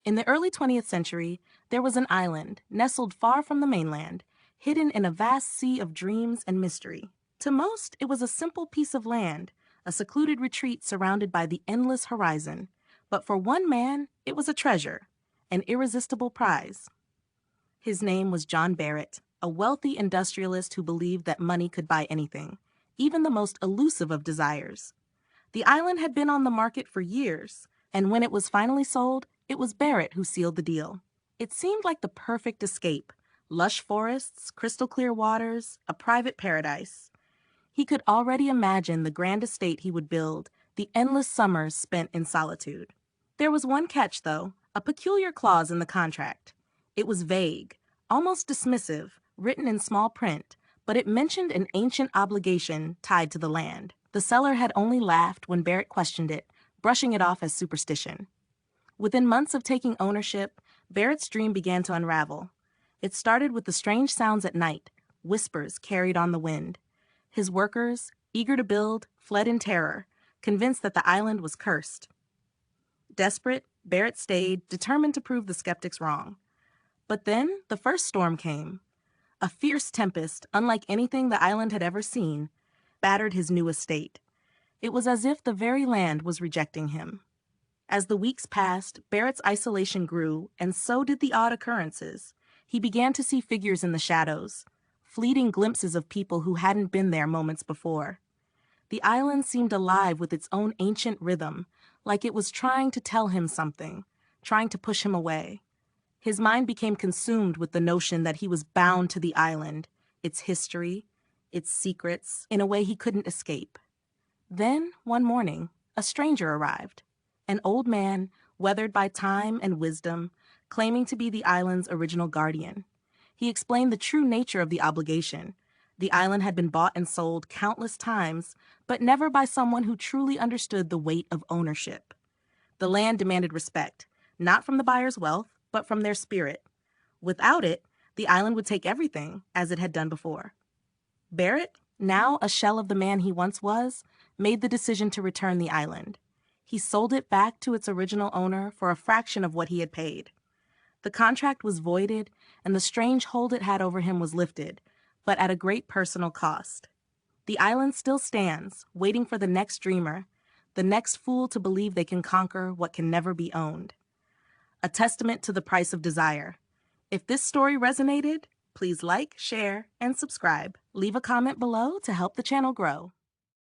In the early 20th century, there was an island nestled far from the mainland, hidden in a vast sea of dreams and mystery. To most, it was a simple piece of land, a secluded retreat surrounded by the endless horizon. But for one man, it was a treasure, an irresistible prize. His name was John Barrett, a wealthy industrialist who believed that money could buy anything, even the most elusive of desires. The island had been on the market for years, and when it was finally sold, it was Barrett who sealed the deal. It seemed like the perfect escape: lush forests, crystal clear waters, a private paradise. He could already imagine the grand estate he would build, the endless summers spent in solitude. There was one catch, though, a peculiar clause in the contract. It was vague, almost dismissive, written in small print, but it mentioned an ancient obligation tied to the land. The seller had only laughed when Barrett questioned it, brushing it off as superstition. Within months of taking ownership, Barrett's dream began to unravel. It started with the strange sounds at night, whispers carried on the wind. His workers, eager to build, fled in terror, convinced that the island was cursed. Desperate, Barrett stayed, determined to prove the skeptics wrong. But then the first storm came. A fierce tempest, unlike anything the island had ever seen, battered his new estate. It was as if the very land was rejecting him. As the weeks passed, Barrett's isolation grew, and so did the odd occurrences. He began to see figures in the shadows, fleeting glimpses of people who hadn't been there moments before. The island seemed alive with its own ancient rhythm, like it was trying to tell him something, trying to push him away. His mind became consumed with the notion that he was bound to the island, its history, its secrets, in a way he couldn't escape. Then, one morning, a stranger arrived. An old man, weathered by time and wisdom, claiming to be the island's original guardian. He explained the true nature of the obligation. The island had been bought and sold countless times, but never by someone who truly understood the weight of ownership. The land demanded respect, not from the buyer's wealth, but from their spirit. Without it, the island would take everything, as it had done before. Barrett, now a shell of the man he once was, made the decision to return the island. He sold it back to its original owner for a fraction of what he had paid. The contract was voided, and the strange hold it had over him was lifted, but at a great personal cost. The island still stands, waiting for the next dreamer, the next fool to believe they can conquer what can never be owned. A testament to the price of desire. If this story resonated, please like, share, and subscribe. Leave a comment below to help the channel grow.